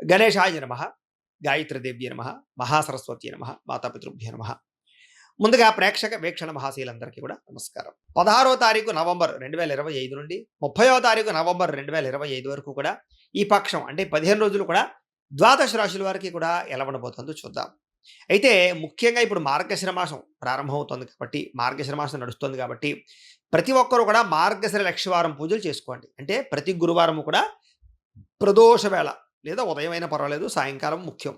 గణేశాయ నమః, గాయత్రీదేవ్యై నమః, మహాసరస్వత్యై నమః, మాతాపితృభ్యో నమః. ముందుగా ప్రేక్షక వీక్షణ మహాశీలందరికీ కూడా నమస్కారం. 16వ తారీఖు నవంబర్ 2025 నుండి 30వ తారీఖు నవంబర్ 2025 వరకు కూడా ఈ పక్షం అంటే 15 రోజులు కూడా ద్వాదశ రాశుల వారికి కూడా ఎలా ఉండబోతుందో చూద్దాం. అయితే ముఖ్యంగా ఇప్పుడు మార్గశిర మాసం ప్రారంభమవుతుంది కాబట్టి, మార్గశిర మాసం నడుస్తుంది కాబట్టి ప్రతి ఒక్కరు కూడా మార్గశిర లక్షవారం పూజలు చేసుకోండి. అంటే ప్రతి గురువారం కూడా ప్రదోష వేళ లేదా ఉదయం అయినా పర్వాలేదు, సాయంకాలం ముఖ్యం.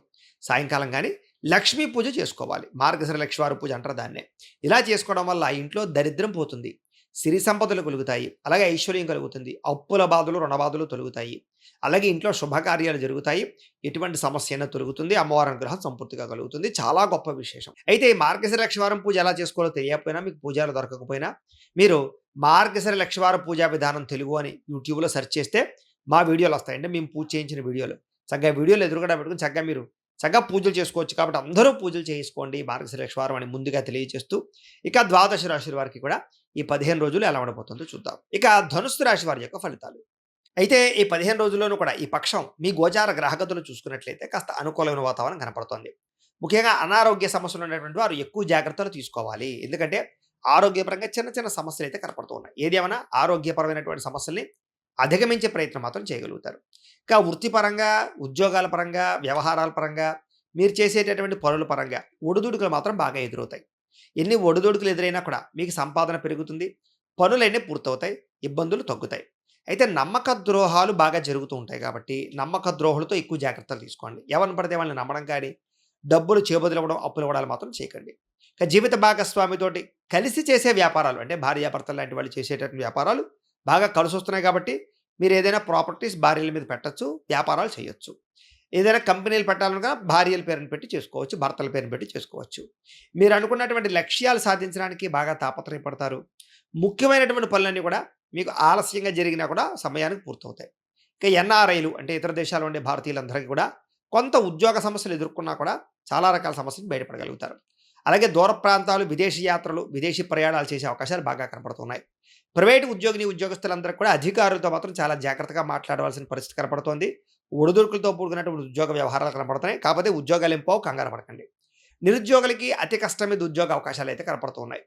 సాయంకాలం కానీ లక్ష్మీ పూజ చేసుకోవాలి. మార్గశిర లక్ష్మీవారి పూజ అంటారు దాన్నే. ఇలా చేసుకోవడం వల్ల ఇంట్లో దరిద్రం పోతుంది, సిరి సంపదలు కలుగుతాయి, అలాగే ఐశ్వర్యం కలుగుతుంది, అప్పుల బాధలు రుణ బాధలు తొలుగుతాయి, అలాగే ఇంట్లో శుభకార్యాలు జరుగుతాయి, ఎటువంటి సమస్య అయినా తొలుగుతుంది, అమ్మవారి అనుగ్రహం సంపూర్తిగా కలుగుతుంది. చాలా గొప్ప విశేషం. అయితే ఈ మార్గశిర లక్షవారం పూజ ఎలా చేసుకోవాలో తెలియకపోయినా, మీకు పూజలు దొరకకపోయినా, మీరు మార్గశిర లక్షవార పూజా విధానం తెలుగు అని యూట్యూబ్లో సెర్చ్ చేస్తే మా వీడియోలు వస్తాయి. అంటే మేము పూజ చేయించిన వీడియోలు చక్కగా వీడియోలు ఎదురుగడ పెట్టుకుని చక్కగా మీరు చక్కగా పూజలు చేసుకోవచ్చు. కాబట్టి అందరూ పూజలు చేసుకోండి మార్గశిర లక్షవారం అని ముందుగా తెలియజేస్తూ, ఇక ద్వాదశ రాశి వారికి కూడా ఈ 15 రోజులు ఎలా ఉండబోతుందో చూద్దాం. ఇక ధనుస్సు రాశి వారి యొక్క ఫలితాలు. అయితే ఈ 15 రోజుల్లోనూ కూడా ఈ పక్షం మీ గోచార గ్రహగతులు చూసుకున్నట్లయితే కాస్త అనుకూలమైన వాతావరణం కనపడుతోంది. ముఖ్యంగా అనారోగ్య సమస్యలు ఉన్నటువంటి వారు ఎక్కువ జాగ్రత్తలు తీసుకోవాలి. ఎందుకంటే ఆరోగ్యపరంగా చిన్న చిన్న సమస్యలు అయితే కనపడుతూ ఉన్నాయి. ఏదేమైనా ఆరోగ్యపరమైనటువంటి సమస్యల్ని అధిగమించే ప్రయత్నం మాత్రం చేయగలుగుతారు. ఇంకా వృత్తిపరంగా, ఉద్యోగాల పరంగా, వ్యవహారాల పరంగా, మీరు చేసేటటువంటి పనుల పరంగా ఒడిదుడుకులు మాత్రం బాగా ఎదురవుతాయి. ఎన్ని ఒడిదుడుకులు ఎదురైనా కూడా మీకు సంపాదన పెరుగుతుంది, పనులన్నీ పూర్తవుతాయి, ఇబ్బందులు తగ్గుతాయి. అయితే నమ్మక ద్రోహాలు బాగా జరుగుతూ ఉంటాయి కాబట్టి నమ్మక ద్రోహులతో ఎక్కువ జాగ్రత్తలు తీసుకోండి. ఎవరిని పడితే వాళ్ళని నమ్మడం కానీ, డబ్బులు చేబదులివ్వడం, అప్పులు ఇవ్వడాలు మాత్రం చేయకండి. ఇక జీవిత భాగస్వామితోటి కలిసి చేసే వ్యాపారాలు అంటే భార్యాభర్తలు లాంటి వాళ్ళు చేసేటటువంటి వ్యాపారాలు బాగా కలిసొస్తున్నాయి కాబట్టి మీరు ఏదైనా ప్రాపర్టీస్ భార్యల మీద పెట్టచ్చు, వ్యాపారాలు చేయొచ్చు. ఏదైనా కంపెనీలు పెట్టాలనుక భార్యల పేరుని పెట్టి చేసుకోవచ్చు, భర్తల పేరుని పెట్టి చేసుకోవచ్చు. మీరు అనుకున్నటువంటి లక్ష్యాలు సాధించడానికి బాగా తాపత్రయపడతారు. ముఖ్యమైనటువంటి పనులన్నీ కూడా మీకు ఆలస్యంగా జరిగినా కూడా సమయానికి పూర్తవుతాయి. ఇక ఎన్ఆర్ఐలు అంటే ఇతర దేశాల్లో ఉండే భారతీయులందరికీ కూడా కొంత ఉద్యోగ సమస్యలు ఎదుర్కొన్నా కూడా చాలా రకాల సమస్యలు బయటపడగలుగుతారు. అలాగే దూర ప్రాంతాలు, విదేశీ యాత్రలు, విదేశీ ప్రయాణాలు చేసే అవకాశాలు బాగా కనపడుతున్నాయి. ప్రైవేటు ఉద్యోగస్తులందరూ కూడా అధికారులతో మాత్రం చాలా జాగ్రత్తగా మాట్లాడవలసిన పరిస్థితి కనపడుతోంది. ఒడిదుడుకులతో కూడుకున్నటువంటి ఉద్యోగ వ్యవహారాలు కనపడుతున్నాయి. కాకపోతే ఉద్యోగాలు ఏం పోవు, కంగారు పడకండి. నిరుద్యోగులకి అతి కష్టం మీద ఉద్యోగ అవకాశాలు అయితే కనపడుతున్నాయి.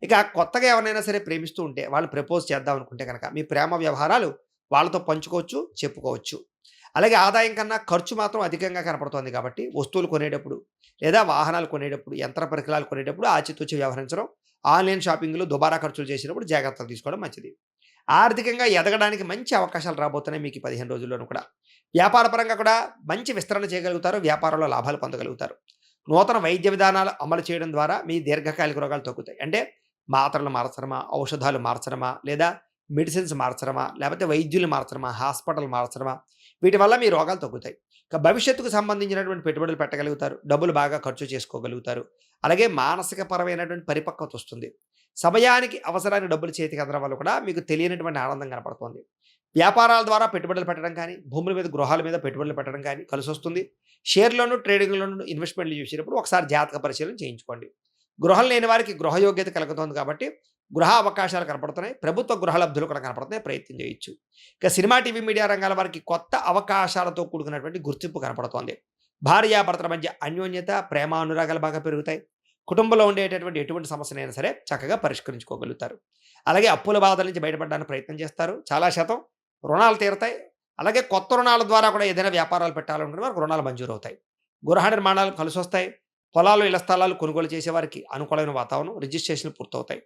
ఇక కొత్తగా ఎవరైనా సరే ప్రేమిస్తూ ఉంటే, వాళ్ళు ప్రపోజ్ చేద్దాం అనుకుంటే కనుక మీ ప్రేమ వ్యవహారాలు వాళ్ళతో పంచుకోవచ్చు, చెప్పుకోవచ్చు. అలాగే ఆదాయం కన్నా ఖర్చు మాత్రం అధికంగా కనపడుతోంది కాబట్టి వస్తువులు కొనేటప్పుడు లేదా వాహనాలు కొనేటప్పుడు, యంత్ర పరికరాలు కొనేటప్పుడు ఆచితూచి వ్యవహరించడం, ఆన్లైన్ షాపింగ్లో దుబారా ఖర్చులు చేసినప్పుడు జాగ్రత్తలు తీసుకోవడం మంచిది. ఆర్థికంగా ఎదగడానికి మంచి అవకాశాలు రాబోతున్నాయి మీకు ఈ 15 రోజుల్లోనూ కూడా. వ్యాపార పరంగా కూడా మంచి విస్తరణ చేయగలుగుతారు, వ్యాపారంలో లాభాలు పొందగలుగుతారు. నూతన వైద్య విధానాలు అమలు చేయడం ద్వారా మీ దీర్ఘకాలిక రోగాలు తగ్గుతాయి. అంటే మాత్రలు మార్చడమా, ఔషధాలు మార్చడమా, లేదా మెడిసిన్స్ మార్చడమా, లేకపోతే వైద్యులు మార్చడమా, హాస్పిటల్ మార్చడమా, వీటి వల్ల మీ రోగాలు తగ్గుతాయి. ఇక భవిష్యత్తుకు సంబంధించినటువంటి పెట్టుబడులు పెట్టగలుగుతారు, డబ్బులు బాగా ఖర్చు చేసుకోగలుగుతారు. అలాగే మానసిక పరమైనటువంటి పరిపక్వత వస్తుంది. సమయానికి అవసరానికి డబ్బులు చేతికి అందడం వల్ల కూడా మీకు తెలియనటువంటి ఆనందం కనపడుతుంది. వ్యాపారాల ద్వారా పెట్టుబడులు పెట్టడం కానీ, భూముల మీద, గృహాల మీద పెట్టుబడులు పెట్టడం కానీ కలిసి వస్తుంది. షేర్లోను, ట్రేడింగ్లోను ఇన్వెస్ట్మెంట్లు చేసేటప్పుడు ఒకసారి జాతక పరిశీలన చేయించుకోండి. గృహం లేని వారికి గృహయోగ్యత కలుగుతుంది కాబట్టి గృహ అవకాశాలు కనపడుతున్నాయి. ప్రభుత్వ గృహ లబ్ధులు కూడా కనపడుతున్నాయి, ప్రయత్నం చేయొచ్చు. ఇక సినిమా, టీవీ, మీడియా రంగాల వారికి కొత్త అవకాశాలతో కూడుకున్నటువంటి గుర్తింపు కనపడుతోంది. భార్యాభర్తల మధ్య అన్యోన్యత, ప్రేమ, అనురాగాలు బాగా పెరుగుతాయి. కుటుంబంలో ఉండేటటువంటి ఎటువంటి సమస్యనైనా సరే చక్కగా పరిష్కరించుకోగలుగుతారు. అలాగే అప్పుల బాధల నుంచి బయటపడడానికి ప్రయత్నం చేస్తారు. చాలా శాతం రుణాలు తీరుతాయి. అలాగే కొత్త రుణాల ద్వారా కూడా ఏదైనా వ్యాపారాలు పెట్టాలనుకునే వారికి రుణాలు మంజూరు అవుతాయి. గృహ నిర్మాణాలు కలిసి వస్తాయి. పొలాలు, ఇళ్ల స్థలాలు కొనుగోలు చేసే వారికి అనుకూలమైన వాతావరణం, రిజిస్ట్రేషన్లు పూర్తవుతాయి.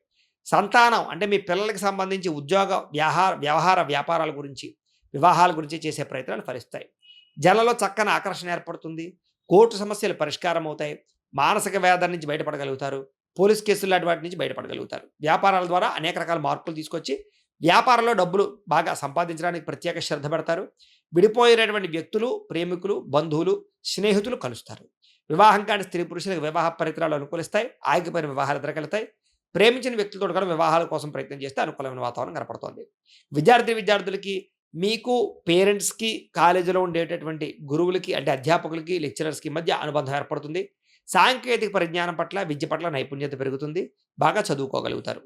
సంతానం అంటే మీ పిల్లలకి సంబంధించి ఉద్యోగ, వ్యవహార, వ్యాపారాల గురించి, వివాహాల గురించి చేసే ప్రయత్నాలు ఫలిస్తాయి. జనంలో చక్కని ఆకర్షణ ఏర్పడుతుంది. కోర్టు సమస్యలు పరిష్కారం అవుతాయి. మానసిక వేదన నుంచి బయటపడగలుగుతారు. పోలీస్ కేసులు లాంటి వాటి నుంచి బయటపడగలుగుతారు. వ్యాపారాల ద్వారా అనేక రకాల మార్పులు తీసుకొచ్చి వ్యాపారంలో డబ్బులు బాగా సంపాదించడానికి ప్రత్యేక శ్రద్ధ పెడతారు. విడిపోయినటువంటి వ్యక్తులు, ప్రేమికులు, బంధువులు, స్నేహితులు కలుస్తారు. వివాహం కాని స్త్రీ పురుషులకు వివాహ పరికరాలు అనుకూలిస్తాయి. ఆగిపోయిన వివాహాలు ఎదురకెళ్తాయి. ప్రేమించిన వ్యక్తులతో కూడా వివాహాల కోసం ప్రయత్నం చేస్తే అనుకూలమైన వాతావరణం కనపడుతోంది. విద్యార్థులకి, మీకు పేరెంట్స్కి, కాలేజీలో ఉండేటటువంటి గురువులకి అంటే అధ్యాపకులకి, లెక్చరర్స్కి మధ్య అనుబంధం ఏర్పడుతుంది. సాంకేతిక పరిజ్ఞానం పట్ల, విద్య పట్ల నైపుణ్యత పెరుగుతుంది. బాగా చదువుకోగలుగుతారు.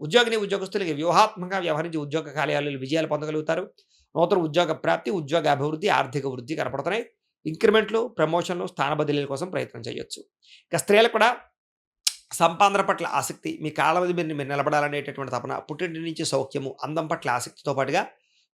ఉద్యోగస్తులకి వ్యూహాత్మకంగా వ్యవహరించి ఉద్యోగ కార్యాలయాలు విజయాలు పొందగలుగుతారు. నూతన ఉద్యోగ ప్రాప్తి, ఉద్యోగ అభివృద్ధి, ఆర్థిక వృద్ధి కనపడుతున్నాయి. ఇంక్రిమెంట్లు, ప్రమోషన్లు, స్థాన బదిలీల కోసం ప్రయత్నం చేయొచ్చు. ఇక స్త్రీలకు కూడా సంపాదన పట్ల ఆసక్తి, మీ కాళ్ళ మీద మీరు నిలబడాలనేటటువంటి తపన, పుట్టింటి నుంచి సౌఖ్యము, అందం పట్ల ఆసక్తితో పాటుగా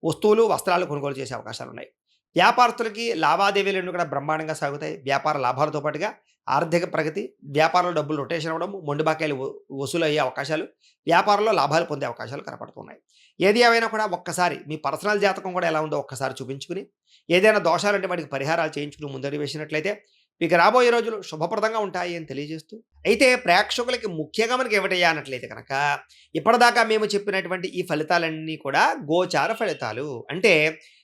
వస్తువులు, వస్త్రాలు కొనుగోలు చేసే అవకాశాలున్నాయి. వ్యాపారస్తులకి లావాదేవీలన్నీ కూడా బ్రహ్మాండంగా సాగుతాయి. వ్యాపార లాభాలతో పాటుగా ఆర్థిక ప్రగతి, వ్యాపారంలో డబ్బులు రొటేషన్ అవ్వడం, మొండి బాకాయలు వసూలు అయ్యే అవకాశాలు, వ్యాపారంలో లాభాలు పొందే అవకాశాలు కనపడుతున్నాయి. ఏది ఏమైనా కూడా ఒక్కసారి మీ పర్సనల్ జాతకం కూడా ఎలా ఉందో ఒక్కసారి చూపించుకుని, ఏదైనా దోషాలుంటే వాటికి పరిహారాలు చేయించుకుని ముందడుగు వేసినట్లయితే మీకు రాబోయే రోజులు శుభప్రదంగా ఉంటాయి అని తెలియజేస్తూ, అయితే ప్రేక్షకులకి ముఖ్యంగా మనకి ఏమిటయ్యా అన్నట్లయితే కనుక, ఇప్పటిదాకా మేము చెప్పినటువంటి ఈ ఫలితాలన్నీ కూడా గోచార ఫలితాలు. అంటే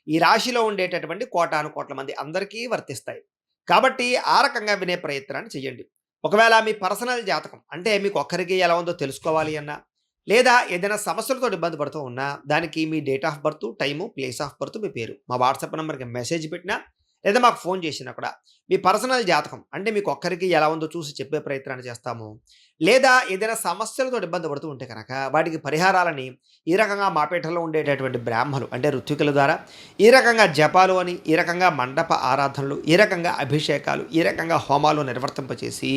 ఈ రాశిలో ఉండేటటువంటి కోటాను కోట్ల మంది అందరికీ వర్తిస్తాయి. కాబట్టి ఆ రకంగా వినే ప్రయత్నాన్ని చేయండి. ఒకవేళ మీ పర్సనల్ జాతకం అంటే మీకు ఒక్కరికి ఎలా ఉందో తెలుసుకోవాలి అన్నా, లేదా ఏదైనా సమస్యలతో ఇబ్బంది పడుతూ ఉన్నా, దానికి మీ date of birth, time, place of birth, మీ పేరు మా వాట్సాప్ నెంబర్‌కి మెసేజ్ పెట్టినా, లేదా మాకు ఫోన్ చేసినా కూడా మీ పర్సనల్ జాతకం అంటే మీకు ఒక్కరికి ఎలా ఉందో చూసి చెప్పే ప్రయత్నాన్ని చేస్తాము. లేదా ఏదైనా సమస్యలతో ఇబ్బంది పడుతూ ఉంటే కనుక వాటికి పరిహారాలని ఈ రకంగా మా పీఠంలో ఉండేటటువంటి బ్రాహ్మలు అంటే ఋత్వికుల ద్వారా ఈ రకంగా జపాలు అని, ఈ రకంగా మండప ఆరాధనలు, ఈ రకంగా అభిషేకాలు, ఈ రకంగా హోమాలు నిర్వర్తింపచేసి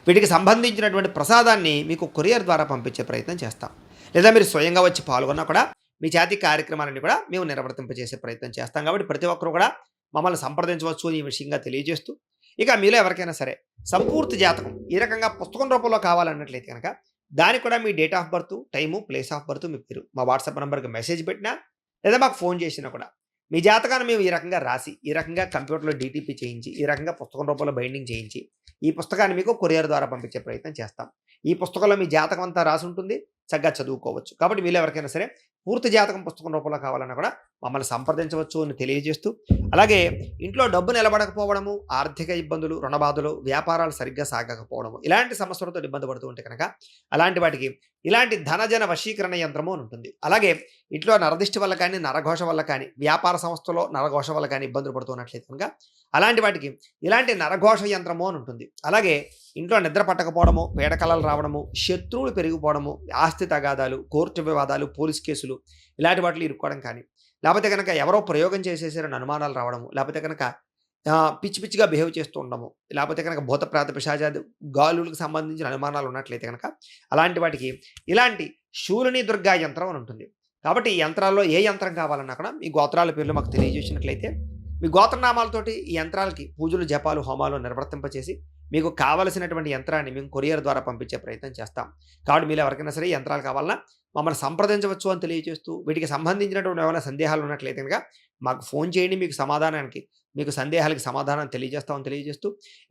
వీటికి సంబంధించినటువంటి ప్రసాదాన్ని మీకు కొరియర్ ద్వారా పంపించే ప్రయత్నం చేస్తాం. లేదా మీరు స్వయంగా వచ్చి పాల్గొన్నా కూడా మీ జాతి కార్యక్రమాలన్నీ కూడా మేము నిర్వర్తింపజేసే ప్రయత్నం చేస్తాం. కాబట్టి ప్రతి ఒక్కరు కూడా మమ్మల్ని సంప్రదించవచ్చు ఈ విషయంగా తెలియజేస్తూ, ఇక మీలో ఎవరికైనా సరే సంపూర్తి జాతకం ఈ రకంగా పుస్తకం రూపంలో కావాలన్నట్లయితే కనుక దానికి కూడా మీ date of birth, time, place of birth, మీ పేరు మా వాట్సాప్ నెంబర్‌కి మెసేజ్ పెట్టినా, లేదా మాకు ఫోన్ చేసినా కూడా మీ జాతకాన్ని మేము ఈ రకంగా రాసి, ఈ రకంగా కంప్యూటర్‌లో డీటీపీ చేయించి, ఈ రకంగా పుస్తకం రూపంలో బైండింగ్ చేయించి, ఈ పుస్తకాన్ని మీకు కొరియర్ ద్వారా పంపించే ప్రయత్నం చేస్తాం. ఈ పుస్తకంలో మీ జాతకం అంతా రాసుంటుంది. చక్కగా చదువుకోవచ్చు. కాబట్టి మీలో ఎవరికైనా సరే పూర్తి జాతకం పుస్తకం రూపంలో కావాలన్నా కూడా మమ్మల్ని సంప్రదించవచ్చు అని తెలియజేస్తూ, అలాగే ఇంట్లో డబ్బు నిలబడకపోవడము, ఆర్థిక ఇబ్బందులు, రుణబాధలు, వ్యాపారాలు సరిగ్గా సాగకపోవడము, ఇలాంటి సమస్యలతో ఇబ్బంది పడుతూ ఉంటే కనుక అలాంటి వాటికి ఇలాంటి ధనజన వశీకరణ యంత్రము అని ఉంటుంది. అలాగే ఇంట్లో నరదిష్టి వల్ల కానీ, నరఘోష వల్ల కానీ, వ్యాపార సంస్థలో నరఘోష వల్ల కానీ ఇబ్బందులు పడుతున్నట్లయితే కనుక అలాంటి వాటికి ఇలాంటి నరఘోష యంత్రము అని ఉంటుంది. అలాగే ఇంట్లో నిద్ర పట్టకపోవడము, పీడకలలు రావడము, శత్రువులు పెరిగిపోవడము, ఆస్తి తగాదాలు, కోర్టు వివాదాలు, పోలీస్ కేసులు ఇలాంటి వాటిలో ఇరుక్కోవడం కానీ, లేకపోతే కనుక ఎవరో ప్రయోగం చేసేసారని అనుమానాలు రావడము, లేకపోతే కనుక పిచ్చి పిచ్చిగా బిహేవ్ చేస్తూ ఉండడము, లేకపోతే కనుక భూత ప్రేత పిశాచాది గాలులకు సంబంధించిన అనుమానాలు ఉన్నట్లయితే కనుక అలాంటి వాటికి ఇలాంటి శూలిని దుర్గా యంత్రం అని ఉంటుంది. కాబట్టి ఈ యంత్రాల్లో ఏ యంత్రం కావాలన్నా కూడా మీ గోత్రాల పేర్లు మాకు తెలియజేసినట్లయితే మీ గోత్రనామాలతోటి ఈ యంత్రాలకి పూజలు, జపాలు, హోమాలు నిర్వర్తింపచేసి మీకు కావలసినటువంటి యంత్రాన్ని మేము కొరియర్ ద్వారా పంపించే ప్రయత్నం చేస్తాం. కాబట్టి మీరు ఎవరికైనా సరే యంత్రాలు కావాలన్నా మమ్మల్ని సంప్రదించవచ్చు అని తెలియజేస్తూ, వీటికి సంబంధించినటువంటి ఏమైనా సందేహాలు ఉన్నట్లయితే కనుక మాకు ఫోన్ చేయండి. మీకు సందేహాలకి సమాధానం తెలియజేస్తామని తెలియజేస్తూ,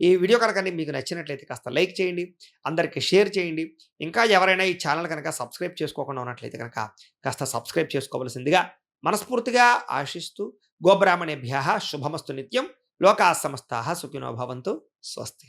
ఈ వీడియో కనుక మీకు నచ్చినట్లయితే కాస్త లైక్ చేయండి, అందరికీ షేర్ చేయండి. ఇంకా ఎవరైనా ఈ ఛానల్ కనుక సబ్స్క్రైబ్ చేసుకోకుండా ఉన్నట్లయితే కనుక కాస్త సబ్స్క్రైబ్ చేసుకోవలసిందిగా మనస్ఫూర్తిగా ఆశిస్తూ, గోబ్రాహ్మణేభ్యః శుభమస్తు నిత్యం. లోకాః సమస్తాః సుఖినో భవంతు. స్వస్తి.